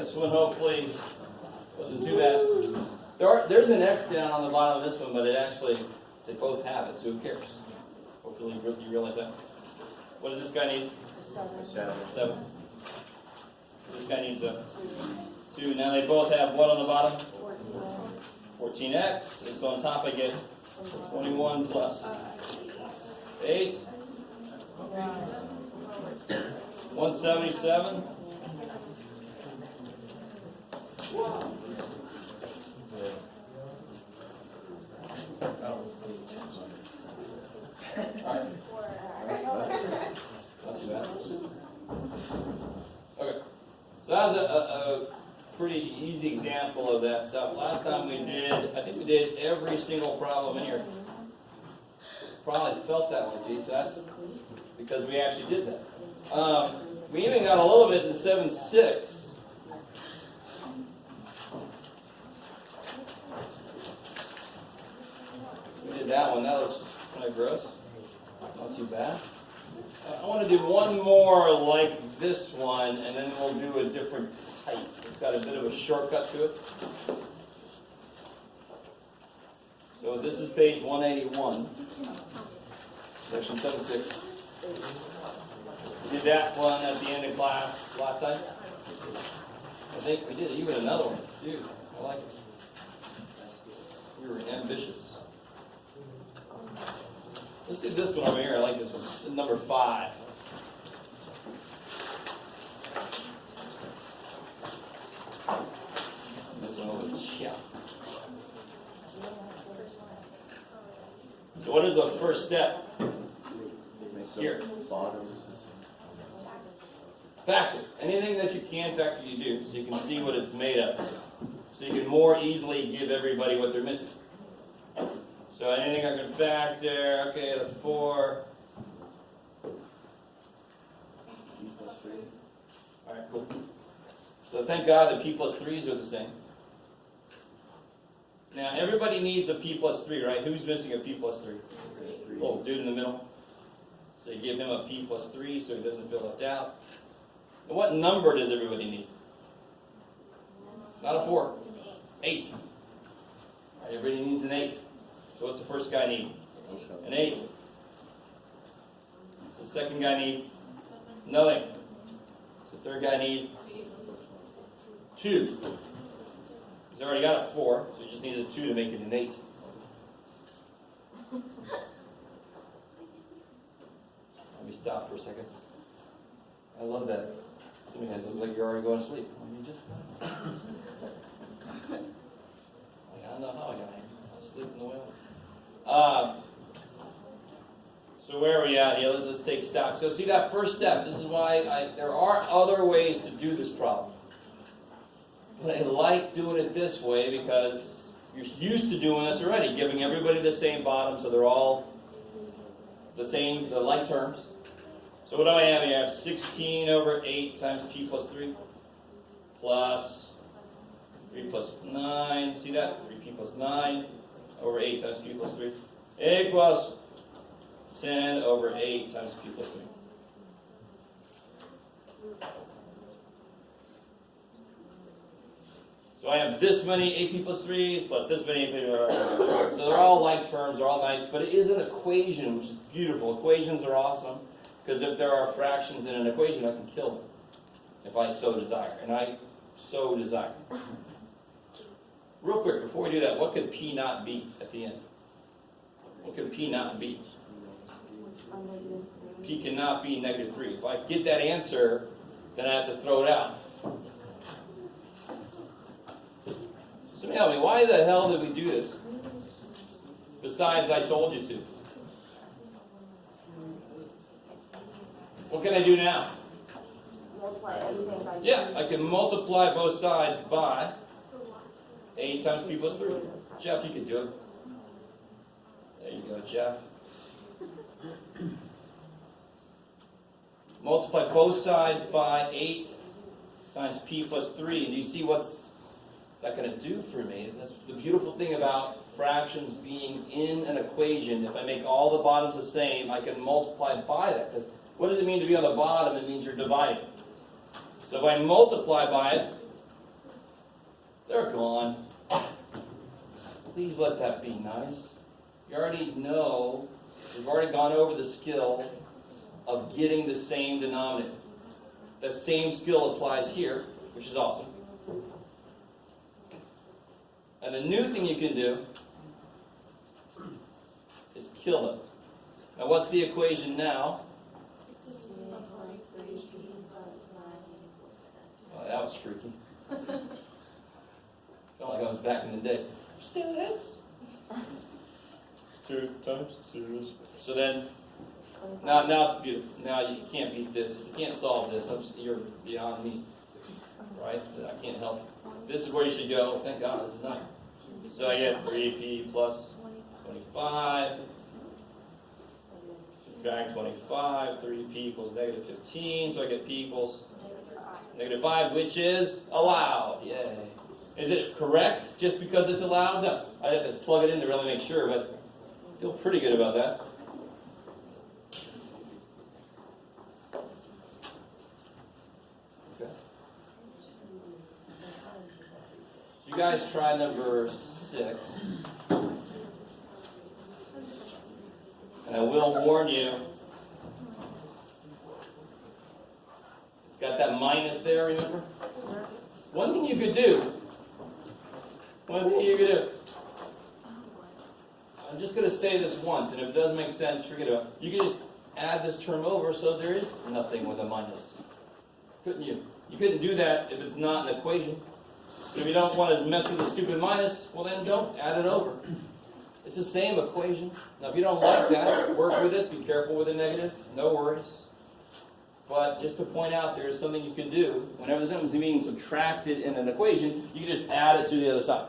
This one hopefully wasn't too bad. There's an X down on the bottom of this one, but they both have it, so who cares? Hopefully you realize that. What does this guy need? 7. This guy needs a 2. Now they both have what on the bottom? 14x. And so on top I get 21 plus 8. 177. Okay, so that was a pretty easy example of that stuff. Last time I think we did every single problem in here. Probably felt that one, geez. So that's because we actually did that. We even got a little bit in 7-6. We did that one. That looks kind of gross. Not too bad. I want to do one more like this one, and then we'll do a different type. It's got a bit of a shortcut to it. So this is page 181, section 7-6. We did that one at the end of class last time. I think we did even another one. Dude, I like it. We were ambitious. Let's do this one over here. I like this one. This is number 5. This one over here. So what is the first step here? Factor. Anything that you can factor, you do, so you can see what it's made of. So you can more easily give everybody what they're missing. So anything I can factor, okay, the 4. Alright, cool. So thank God the p plus 3s are the same. Now everybody needs a p plus 3, right? Who's missing a p plus 3? Oh, dude in the middle. So you give him a p plus 3 so he doesn't feel left out. And what number does everybody need? Not a 4. 8. Right, everybody needs an 8. So what's the first guy need? An 8. So the second guy need? Nothing. So the third guy need? 2. He's already got a 4, so he just needs a 2 to make it an 8. Let me stop for a second. I love that. Some of you guys look like you're already going to sleep. You just like, I don't know how I got here. I'm sleeping the way so where are we at here? Let's take stock. So see that first step. This is why there are other ways to do this problem. But I like doing it this way because you're used to doing this already, giving everybody the same bottom so they're all the same, the like terms. So what do I have here? I have 16 over 8 times p plus 3 plus 3 plus 9. See that? 3p plus 9 over 8 times p plus 3 equals 10 over 8 times p plus 3. So I have this many 8p plus 3s plus this many 8p. So they're all like terms, they're all nice, but it is an equation, which is beautiful. Equations are awesome, because if there are fractions in an equation, I can kill them, if I so desire. And I so desire. Real quick, before we do that, what could p not be at the end? What could p not be? P cannot be negative 3. If I get that answer, then I have to throw it out. So tell me, why the hell did we do this? Besides, I told you to. What can I do now? Multiply everything by 2. Yeah, I can multiply both sides by 8 times p plus 3. Jeff, you can do it. There you go, Jeff. Multiply both sides by 8 times p plus 3. And do you see what's that going to do for me? That's the beautiful thing about fractions being in an equation. If I make all the bottoms the same, I can multiply by that. Because what does it mean to be on the bottom? It means you're dividing. So if I multiply by it, They're gone. Please let that be nice. You already know, we've already gone over the skill of getting the same denominator. That same skill applies here, which is awesome. And the new thing you can do is kill it. Now what's the equation now? Oh, that was freaky. Felt like I was back in the day. Students. 2 times 2 is... So then, now it's beautiful. Now you can't beat this. If you can't solve this, you're beyond me. Right? I can't help you. This is where you should go. Thank God, this is nice. So I get 3p plus 25. Subtract 25. 3p equals negative 15. So I get p equals negative 5, which is allowed. Yay. Is it correct just because it's allowed? No. I have to plug it in to really make sure, but I feel pretty good about that. Okay. So you guys try number 6. And I will warn you, it's got that minus there, remember? One thing you could do, I'm just going to say this once, and if it doesn't make sense, forget about it. You can just add this term over so there is nothing with a minus. Couldn't you? You couldn't do that if it's not an equation. If you don't want to mess with the stupid minus, well then don't add it over. It's the same equation. Now if you don't like that, work with it, be careful with the negative, no worries. But just to point out, there is something you can do. Whenever something's being subtracted in an equation, you can just add it to the other side.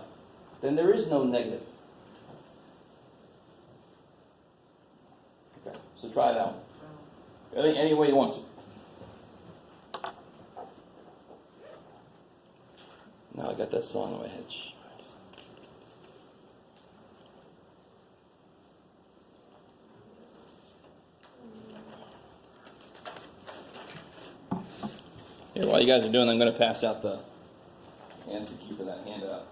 Then there is no negative. Okay, so try that one. Any way you want to. Now I got that song in my head. Here, while you guys are doing that, I'm going to pass out the answer key for that handout.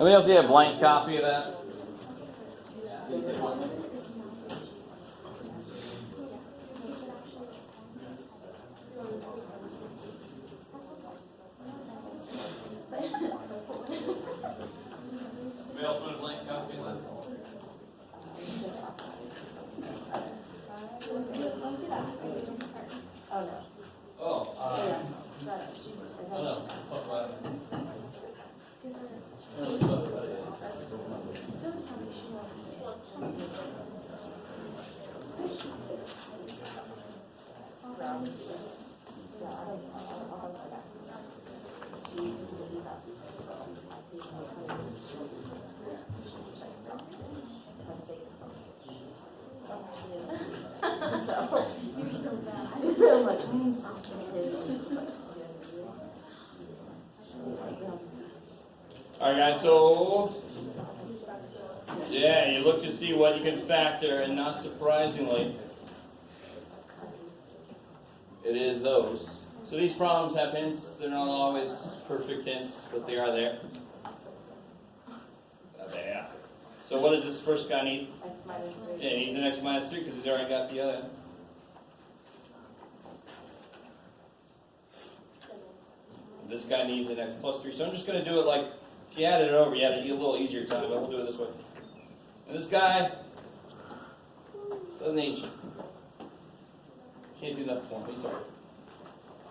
Anybody else need a blank copy of that? Anybody else want a blank copy of that? Oh, no. Oh, Oh, no. Talk about it. So, you're so bad. I'm like, Alright guys, so yeah, you look to see what you can factor, and not surprisingly, it is those. So these problems have hints. They're not always perfect hints, but they are there. Yeah. So what does this first guy need? X minus 3. Yeah, he needs an x minus 3 because he's already got the other. This guy needs an x plus 3. So I'm just going to do it like, if you added it over, you had a little easier time, but we'll do it this way. And this guy doesn't need you. Can't do that for me, sorry.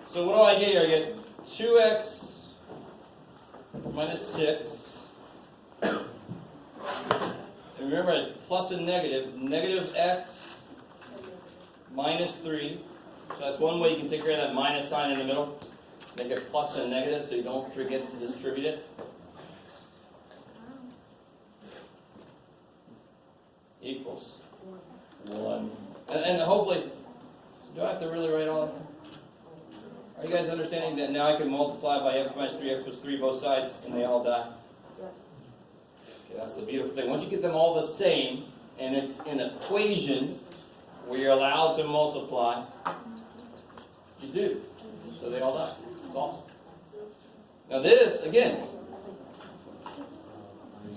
So what do I get here? I get 2x minus 6. And remember, plus and negative. Negative x minus 3. So that's one way you can take care of that minus sign in the middle. Make it plus and negative so you don't forget to distribute it. Equals 1. And hopefully, do I have to really write all that? Are you guys understanding that now I can multiply by x minus 3, x plus 3 both sides, and they all die? Yes. Okay, that's the beautiful thing. Once you get them all the same, and it's an equation where you're allowed to multiply, you do. So they all die. It's awesome. Now this, again,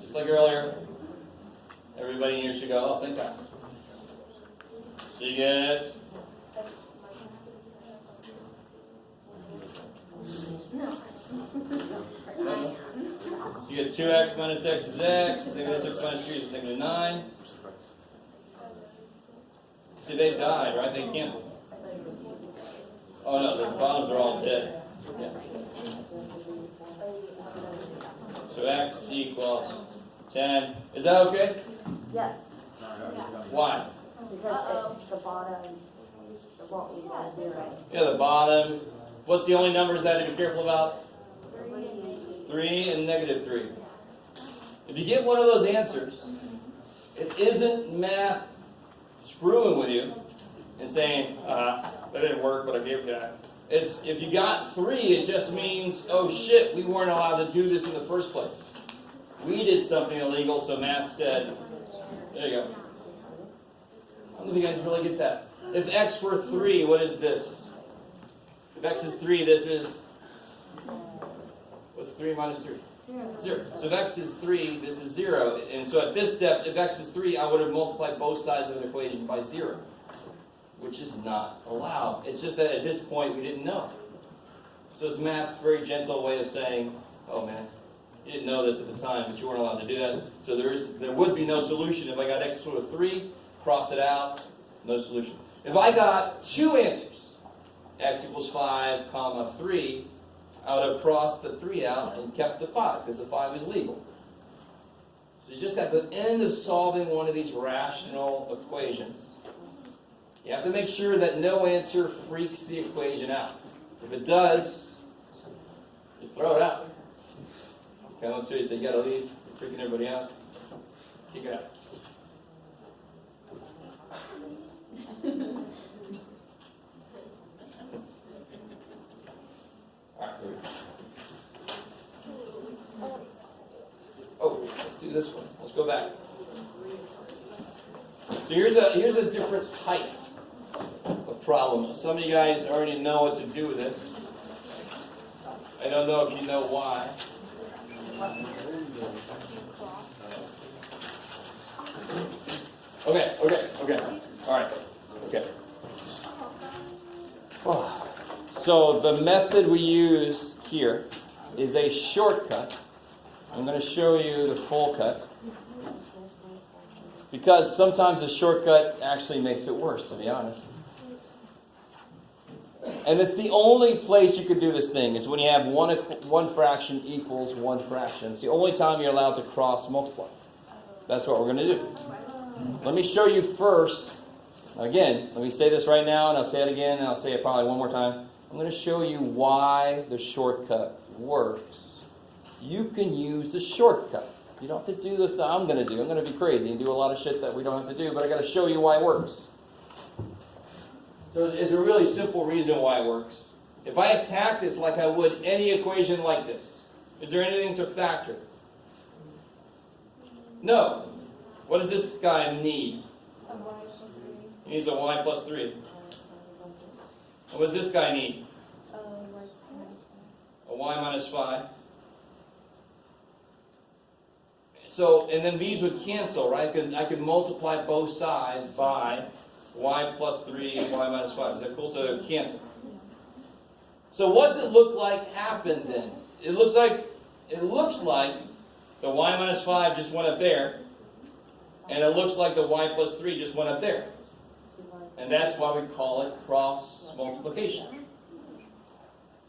just like earlier, everybody in here should go, oh, thank God. So you get you get 2x minus x is x, negative x minus 3 is negative 9. See, they died, right? They canceled. Oh no, the bottoms are all dead. Yeah. So x equals 10. Is that okay? Yes. Why? Because the bottom, it won't equal 0. Yeah, the bottom. What's the only numbers I have to be careful about? 3 and negative 3. If you get one of those answers, it isn't math screwing with you and saying, that didn't work, but I gave it that. It's, if you got 3, it just means, oh shit, we weren't allowed to do this in the first place. We did something illegal, so math said, there you go. I don't know if you guys really get that. If x were 3, what is this? If x is 3, this is, what's 3 minus 3? 0. So if x is 3, this is 0. And so at this step, if x is 3, I would have multiplied both sides of an equation by 0, which is not allowed. It's just that at this point, we didn't know. So it's math's very gentle way of saying, oh man, you didn't know this at the time, but you weren't allowed to do that. So there would be no solution. If I got x equal to 3, cross it out, no solution. If I got 2 answers, x equals 5, comma 3, I would have crossed the 3 out and kept the 5, because the 5 is legal. So you just got the end of solving one of these rational equations. You have to make sure that no answer freaks the equation out. If it does, you throw it out. Come up to you and say, you gotta leave, you're freaking everybody out. Kick it out. Alright, here we go. Oh, let's do this one. Let's go back. So here's a different type of problem. Some of you guys already know what to do with this. I don't know if you know why. Okay. All right. Okay. So the method we use here is a shortcut I'm going to show you the full cut. Because sometimes a shortcut actually makes it worse, to be honest. And it's the only place you could do this thing, is when you have one fraction equals one fraction. It's the only time you're allowed to cross multiply. That's what we're going to do. Let me show you first. Again, let me say this right now, and I'll say it again, and I'll say it probably one more time. I'm going to show you why the shortcut works. You can use the shortcut. You don't have to do the thing I'm going to do. I'm going to be crazy and do a lot of shit that we don't have to do, but I got to show you why it works. So it's a really simple reason why it works. If I attack this like I would any equation like this, is there anything to factor? No. What does this guy need? He needs a y plus 3. And what does this guy need? A y minus 5. So, and then these would cancel, right? I could multiply both sides by y plus 3 and y minus 5. Is that cool? So they would cancel. So what's it look like happened then? It looks like the y minus 5 just went up there, and it looks like the y plus 3 just went up there. And that's why we call it cross multiplication.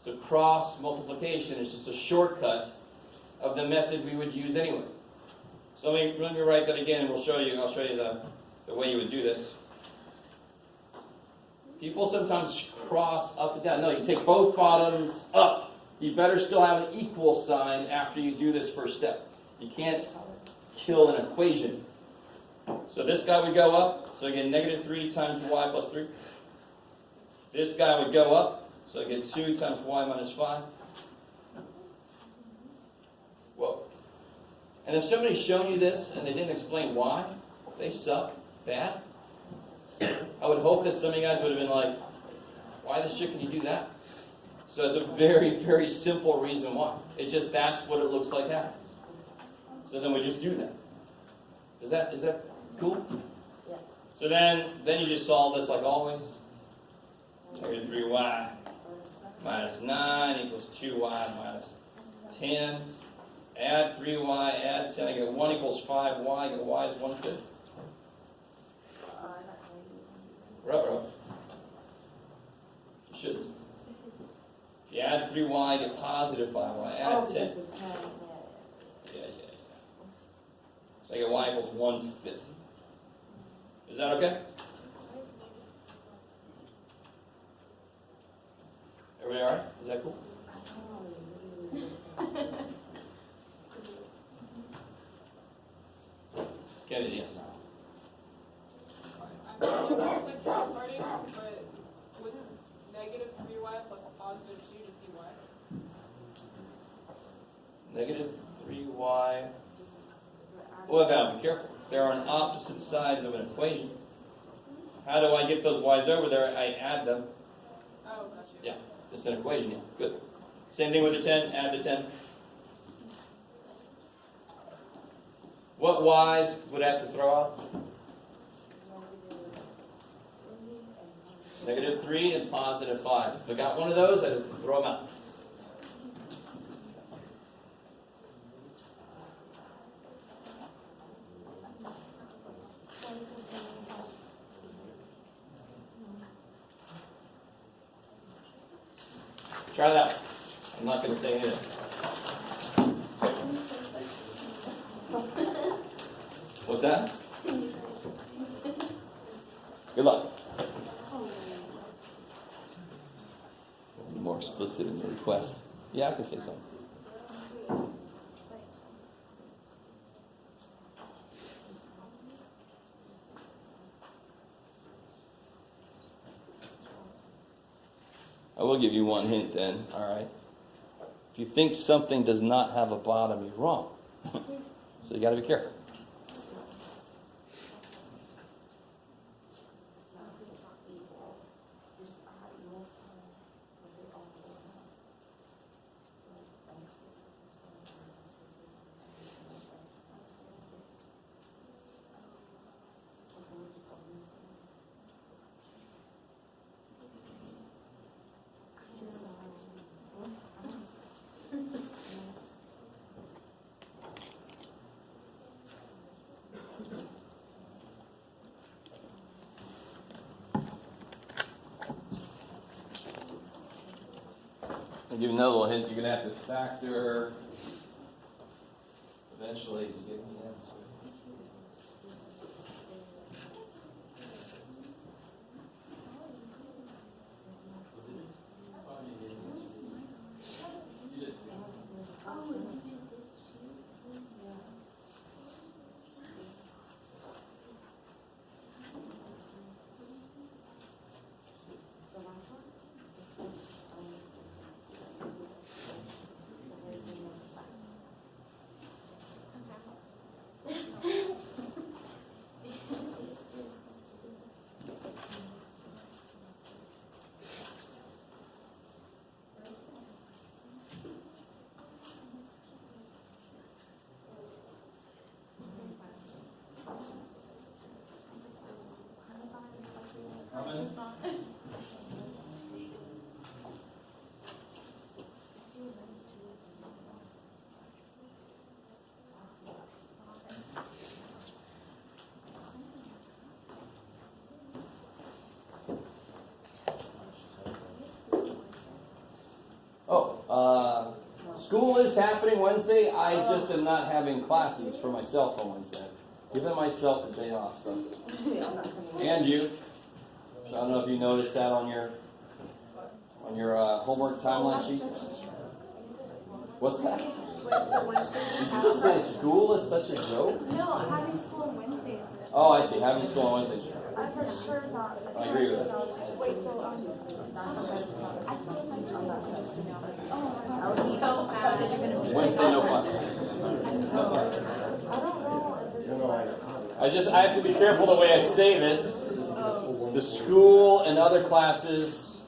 So cross multiplication is just a shortcut of the method we would use anyway. So let me write that again, and I'll show you the way you would do this. People sometimes cross up and down. No, you take both bottoms up. You better still have an equal sign after you do this first step. You can't kill an equation. So this guy would go up, so I get negative 3 times y plus 3. This guy would go up, so I get 2 times y minus 5. Whoa. And if somebody's shown you this and they didn't explain why, they suck bad. I would hope that some of you guys would have been like, why the shit can you do that? So it's a very, very simple reason why. It's just that's what it looks like happens. So then we just do that. Is that cool? Yes. So then you just solve this like always. Negative 3y minus 9 equals 2y minus 10. Add 3y, add 10. I get 1 equals 5y. I get y is 1/5. Ruh-roh. You should. If you add 3y, get positive 5y. Add 10. Yeah. So I get y equals 1/5. Is that okay? Everybody all right? Is that cool? Kennedy, yes. I'm not like starting, but would negative 3y plus positive 2 just be y? Negative 3y. Well, now be careful. There are on opposite sides of an equation. How do I get those y's over there? I add them. Oh, got you. Yeah, it's an equation. Yeah, good. Same thing with the 10. Add the 10. What y's would I have to throw out? Negative 3 and positive 5. If I got one of those, I'd have to throw them out. Try that one. I'm not going to say anything. What's that? Good luck. Be more explicit in your request. Yeah, I can say something. I will give you one hint then, all right? If you think something does not have a bottom, you're wrong. So you got to be careful. I'll give you another little hint. You're going to have to factor eventually to get the answer. School is happening Wednesday. I just am not having classes for myself on Wednesday. Giving myself the day off, so. And you. So I don't know if you noticed that on your homework timeline sheet. What's that? Did you just say school is such a joke? No, having school on Wednesdays. Oh, I see. Having school on Wednesdays. I for sure thought. I agree with that. Wait, so I still have some. Oh, I was so mad. Wednesday, no class. No class. I don't know if this is I have to be careful the way I say this. The school and other classes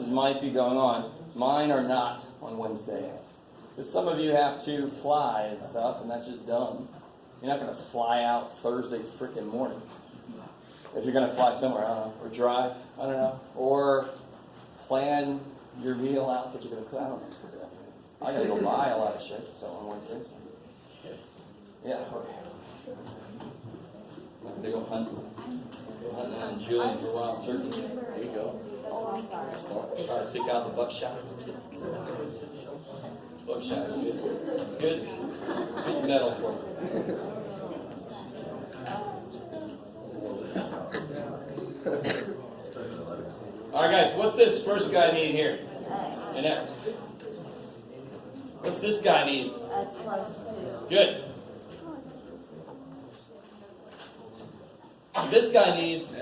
might be going on. Mine are not on Wednesday. Because some of you have to fly and stuff, and that's just dumb. You're not going to fly out Thursday freaking morning. If you're going to fly somewhere, I don't know, or drive, I don't know, or plan your meal out that you're going to cook, I don't know. I got to go buy a lot of shit, so on Wednesdays. Yeah, okay. I'm going to go hunting. Hunting on Julie for wild turkey. There you go. Oh, I'm sorry. Try to pick out the buckshot. Buckshot's good. Good. Good metal for me. Alright guys, what's this first guy need here? An X. What's this guy need? X plus 2. Good. This guy needs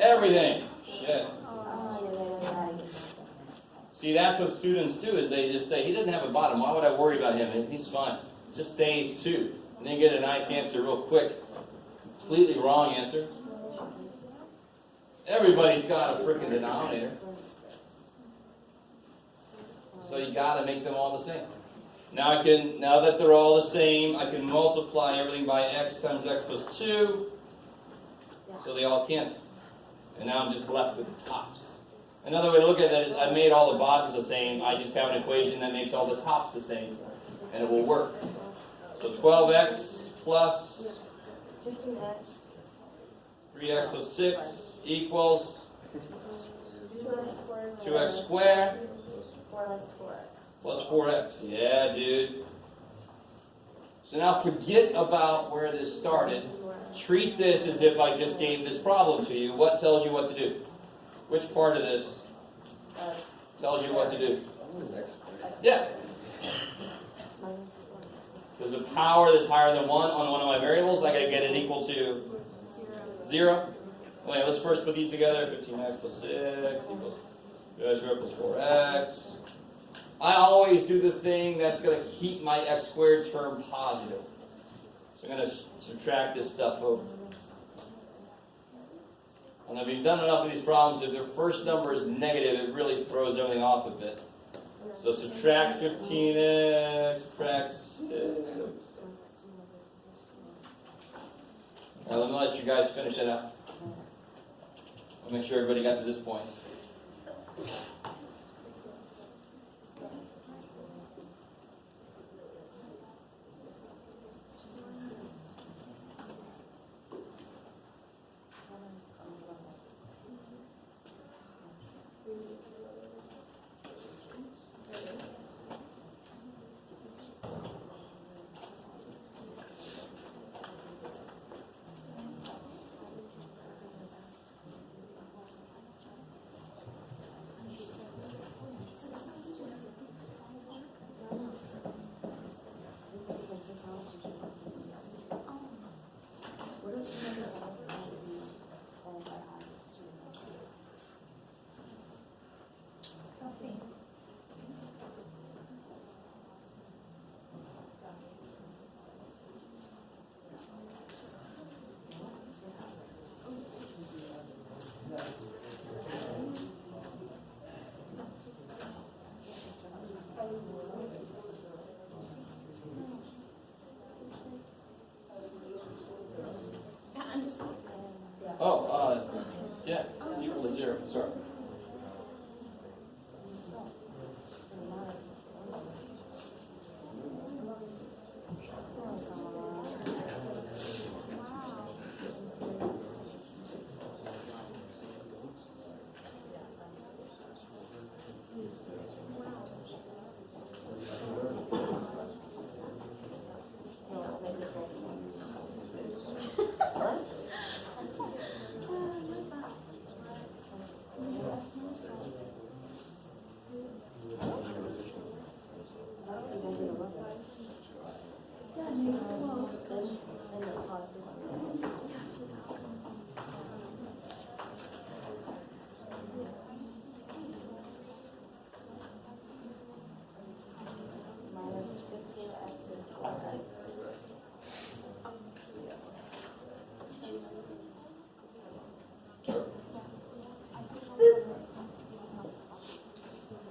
everything. Shit. See, that's what students do, is they just say, he doesn't have a bottom, why would I worry about him? He's fine. Just stage 2. And then get a nice answer real quick. Completely wrong answer. Everybody's got a freaking denominator. So you gotta make them all the same. Now that they're all the same, I can multiply everything by x times x plus 2. So they all cancel. And now I'm just left with the tops. Another way to look at that is I made all the bottoms the same, I just have an equation that makes all the tops the same. And it will work. So 12x plus 3x plus 6 equals 2x squared plus 4x. Yeah, dude. So now forget about where this started. Treat this as if I just gave this problem to you. What tells you what to do? Which part of this tells you what to do? Yeah. There's a power that's higher than 1 on one of my variables. I gotta get it equal to 0. Wait, let's first put these together. 15x plus 6 equals 0 plus 4x. I always do the thing that's going to keep my x squared term positive. So I'm going to subtract this stuff over. And if you've done enough of these problems, if their first number is negative, it really throws everything off a bit. So subtract 15x, subtract 6. Now let me let you guys finish it out. I'll make sure everybody got to this point. I'm just. Oh, yeah, it's equal to 0, sorry.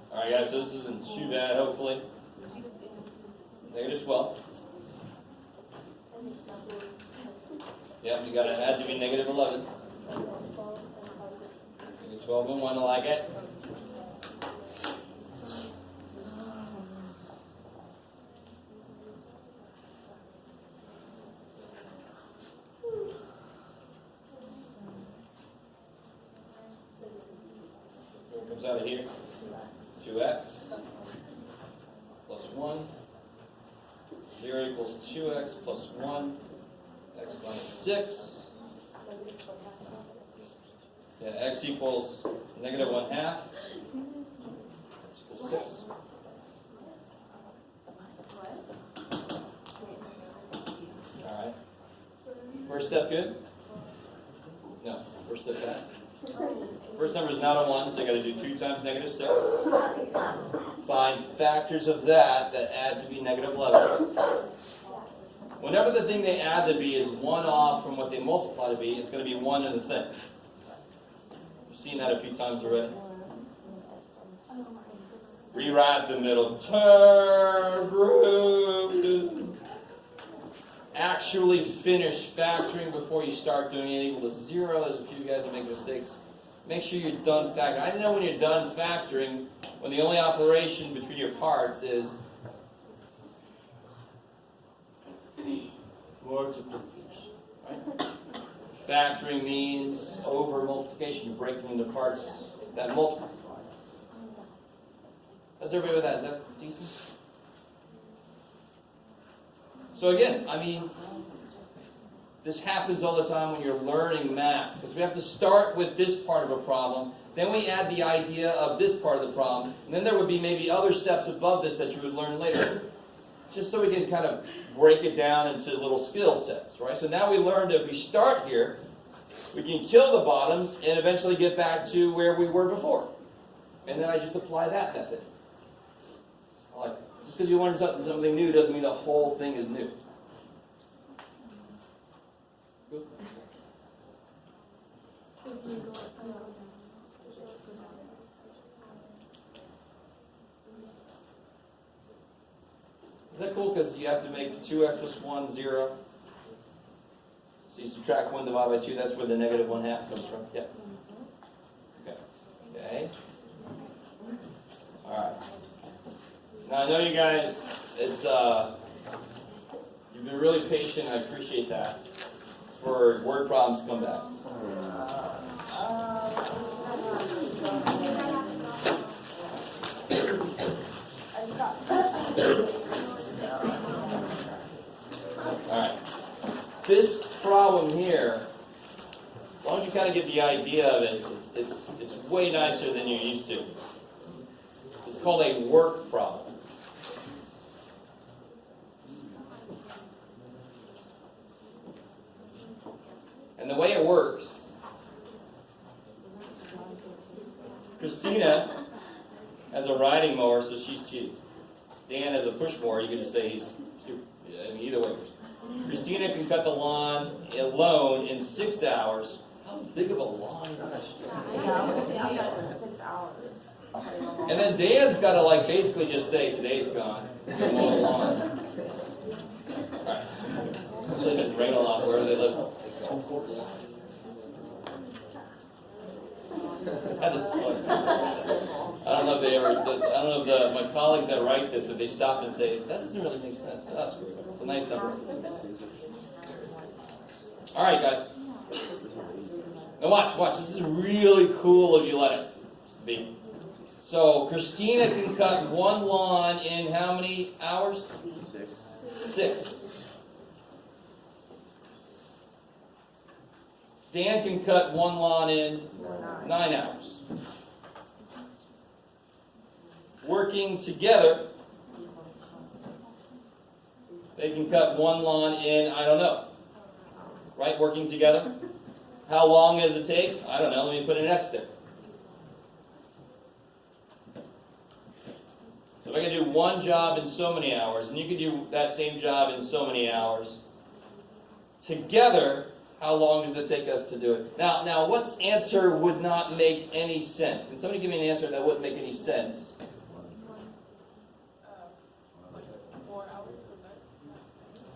Alright guys, so this isn't too bad, hopefully. Negative 12. Yep, you gotta add to be negative 11. Negative 12 and 1, I like it. What comes out of here? 2x plus 1. 0 equals 2x plus 1. X minus 6. Yeah, x equals negative 1/2. X equals 6. Alright. First step good? No. First step bad? First number is not a 1, so you got to do 2 times negative 6. Find factors of that add to be negative 11. Whenever the thing they add to be is 1 off from what they multiply to be, it's going to be 1 in the thing. You've seen that a few times already. Rewrite the middle term group. Actually finish factoring before you start doing it equal to 0. There's a few guys that make mistakes. Make sure you're done factoring. I know when you're done factoring, when the only operation between your parts is multiplication. Right? Factoring means over multiplication. You're breaking into parts that multiply. How's everybody with that? Is that decent? So again, I mean, this happens all the time when you're learning math, because we have to start with this part of a problem, then we add the idea of this part of the problem, and then there would be maybe other steps above this that you would learn later, just so we can kind of break it down into little skill sets, right? So now we learned if we start here, we can kill the bottoms and eventually get back to where we were before. And then I just apply that method. Like, just because you learned something new doesn't mean the whole thing is new. Good. Is that cool? Because you have to make 2x plus 1, 0. So you subtract 1 divided by 2, that's where the negative 1/2 comes from. Yep. Okay. Okay. Alright. Now I know you guys, you've been really patient, I appreciate that, for word problems to come back. Alright. This problem here, as long as you kind of get the idea of it, it's way nicer than you're used to. It's called a work problem. And the way it works, Christina has a riding mower, so she's cheating. Dan has a push mower, you could just say he's stupid. I mean, either way. Christina can cut the lawn alone in 6 hours. How big of a lawn is that? 6 hours. And then Dan's got to like basically just say today's gone. Mow the lawn. All right. Especially if it's rain a lot where they live. That is funny. I don't know if they ever, I don't know if my colleagues that write this, if they stopped and say, that doesn't really make sense. That's great. It's a nice number. All right, guys. Now watch. This is really cool if you let it be. So Christina can cut one lawn in how many hours? 6. Dan can cut one lawn in 9 hours. Working together, they can cut one lawn in, I don't know. Right? Working together. How long does it take? I don't know. Let me put an X there. So if I can do one job in so many hours, and you can do that same job in so many hours, together, how long does it take us to do it? Now, what's answer would not make any sense? Can somebody give me an answer that wouldn't make any sense? 4 hours a night.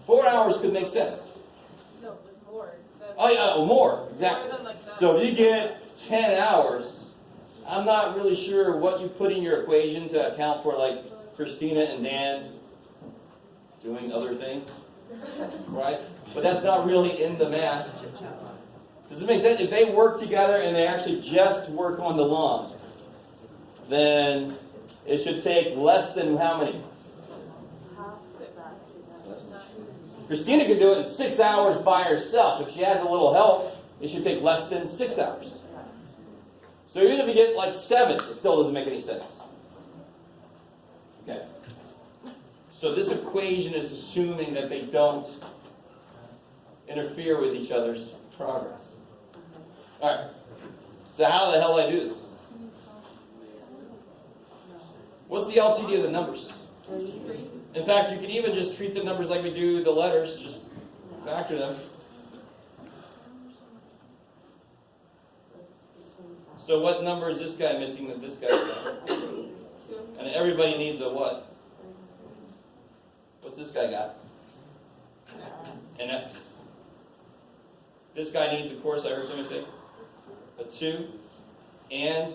4 hours could make sense. No, like more. Oh yeah, more, exactly. More than like that. So if you get 10 hours, I'm not really sure what you put in your equation to account for like Christina and Dan doing other things, right? But that's not really in the math. Does it make sense? If they work together and they actually just work on the lawn, then it should take less than how many? Christina could do it in 6 hours by herself. If she has a little help, it should take less than 6 hours. So even if you get like 7, it still doesn't make any sense. Okay. So this equation is assuming that they don't interfere with each other's progress. All right. So how the hell do I do this? What's the LCD of the numbers? In fact, you can even just treat the numbers like we do the letters. Just factor them. So what number is this guy missing that this guy's got? And everybody needs a what? What's this guy got? An X. This guy needs, of course, I heard somebody say, a 2 and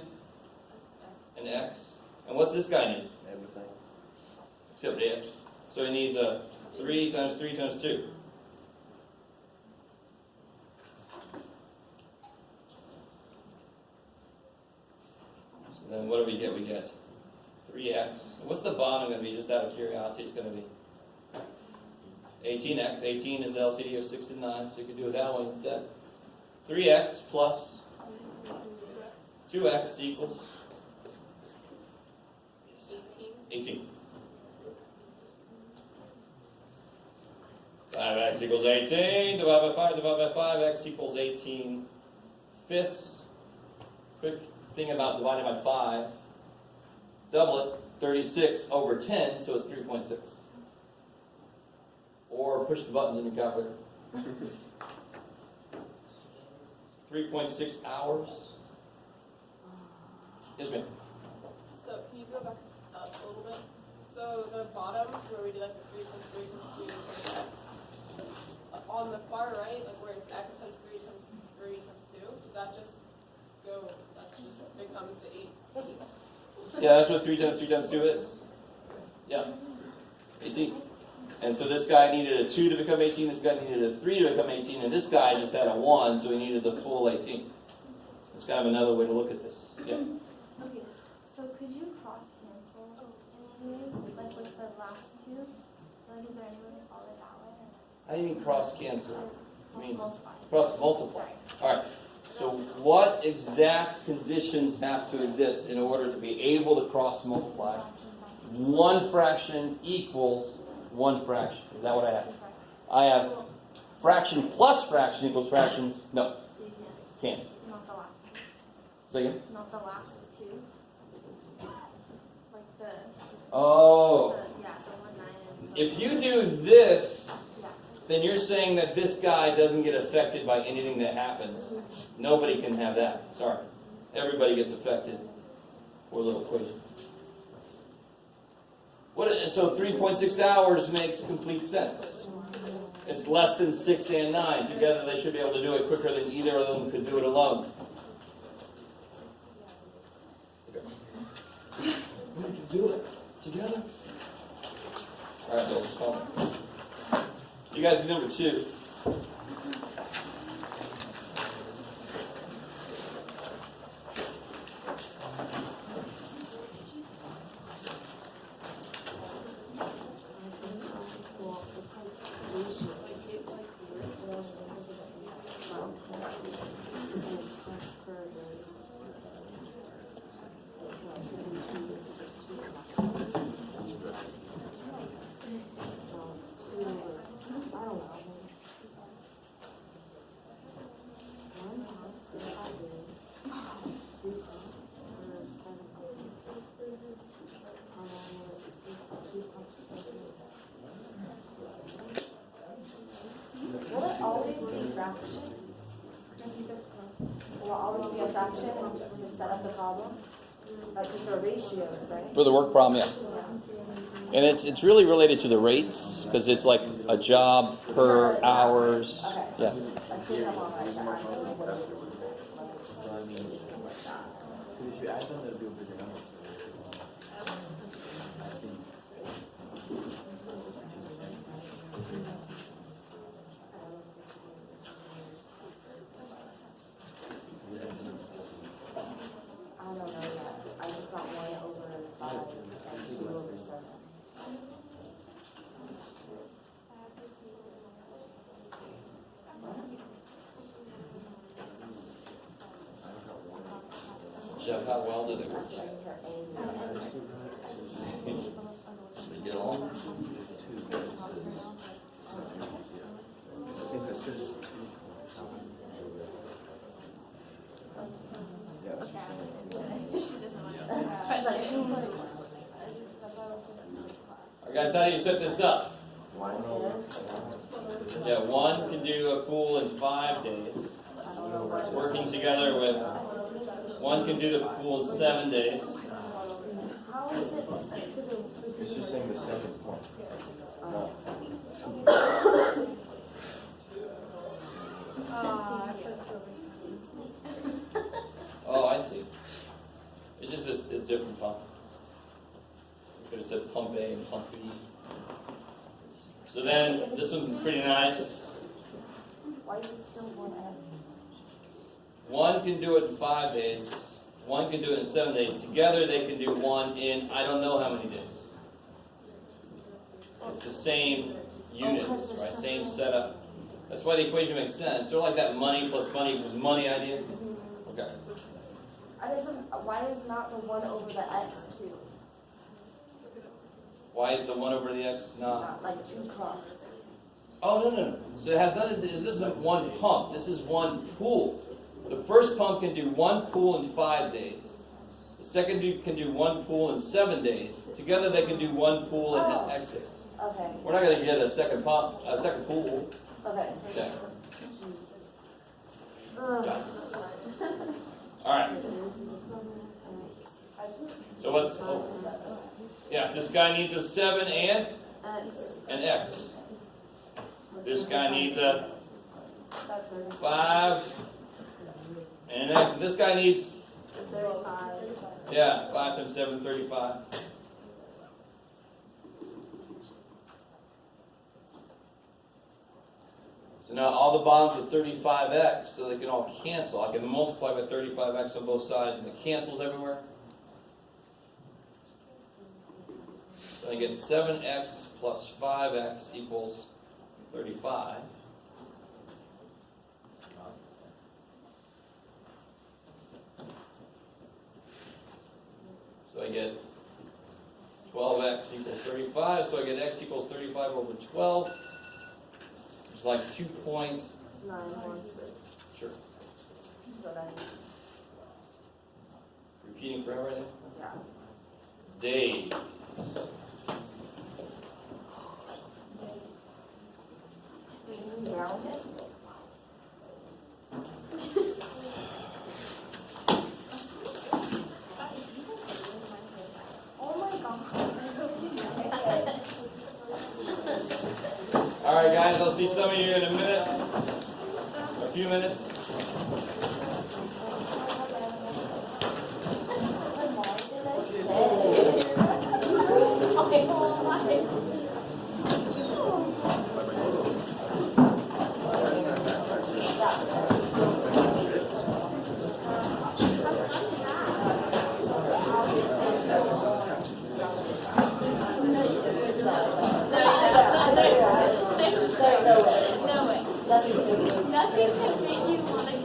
an X. And what's this guy need? Everything. Except X. So he needs a 3 times 3 times 2. So then what do we get? We get 3x. What's the bottom going to be, just out of curiosity? It's going to be 18x. 18 is the LCD of 6 and 9, so you can do it that way instead. 3x plus 2x equals 18. 5x equals 18, divided by 5, divided by 5, x equals 18 fifths. Quick thing about dividing by 5, double it, 36 over 10, so it's 3.6. Or push the buttons in your calculator. 3.6 hours. Yes, ma'am. So can you go back up a little bit? So the bottom where we did like the 3 times 3 times 2 times x. On the far right, like where it's x times 3 times 3 times 2, does that just go, that just becomes the 18? Yeah, that's what 3 times 3 times 2 is. Yeah. 18. And so this guy needed a 2 to become 18, this guy needed a 3 to become 18, and this guy just had a 1, so he needed the full 18. That's kind of another way to look at this. Yeah. Okay, so could you cross cancel in any way, like with the last 2? Like, is there any way to solve it that way? How do you mean cross cancel? I mean Multiply. cross multiply. All right. So what exact conditions have to exist in order to be able to cross multiply? One fraction equals one fraction. Is that what I have? I have fraction plus fraction equals fractions. No, So you can't. not the last 2. Say again? Not the last 2. Like the, Oh. yeah, the 1, 9 and If you do this, yeah. then you're saying that this guy doesn't get affected by anything that happens. Nobody can have that. Sorry. Everybody gets affected. Poor little equation. So 3.6 hours makes complete sense. It's less than 6 and 9. Together they should be able to do it quicker than either of them could do it alone. We can do it together. All right, Bill, just call me. You guys do number 2. Will it always be fraction? Will it always be a fraction to set up the problem? Like, because they're ratios, right? For the work problem, yeah. And it's really related to the rates, because it's like a job per hours. Okay. Yeah. I think I'm all right. I don't know what it would be unless it's just like that. If you add them, it'll be a bigger number. I think. I don't know yet. I just got 1 over 5 and 2 over 7. Jeff, how well did it work? That's like her aim. Did you get along? I think this is 2. Yeah, that's what you're saying. She's like, All right, guys, how do you set this up? Yeah, 1 can do a pool in 5 days. Working together with 1 can do the pool in 7 days. how is it? It's just saying the second point. No. Oh, I see. It's just a different pump. You could have said pump A and pump B. So then, this one's pretty nice. Why is it still 1F? 1 can do it in 5 days. 1 can do it in 7 days. Together, they can do 1 in I don't know how many days. It's the same units, right? Same setup. That's why the equation makes sense. Sort of like that money plus money equals money idea. Okay. Why is not the 1 over the x 2? Why is the 1 over the x not? Not like 2 cups. Oh, no. So it has nothing to do, this isn't 1 pump, this is 1 pool. The first pump can do 1 pool in 5 days. The second can do 1 pool in 7 days. Together they can do 1 pool in X days. Okay. We're not going to get a second pump, a second pool. Okay. Okay. Ugh. Alright, so what's, yeah, this guy needs a 7 and an X. This guy needs a 5 and an X. And this guy needs, 35. yeah, 5 times 7, 35. So now all the bottoms are 35x, so they can all cancel. I can multiply by 35x on both sides, and it cancels everywhere. So I get 7x plus 5x equals 35. So I get 12x equals 35, so I get x equals 35 over 12. It's like 2.916. 916. Sure. So then, Repeating for everything. yeah. Days. Can you round it? Oh my god. All right, guys, I'll see some of you in a minute, a few minutes. Okay, hold on. No way. Nothing can make you want to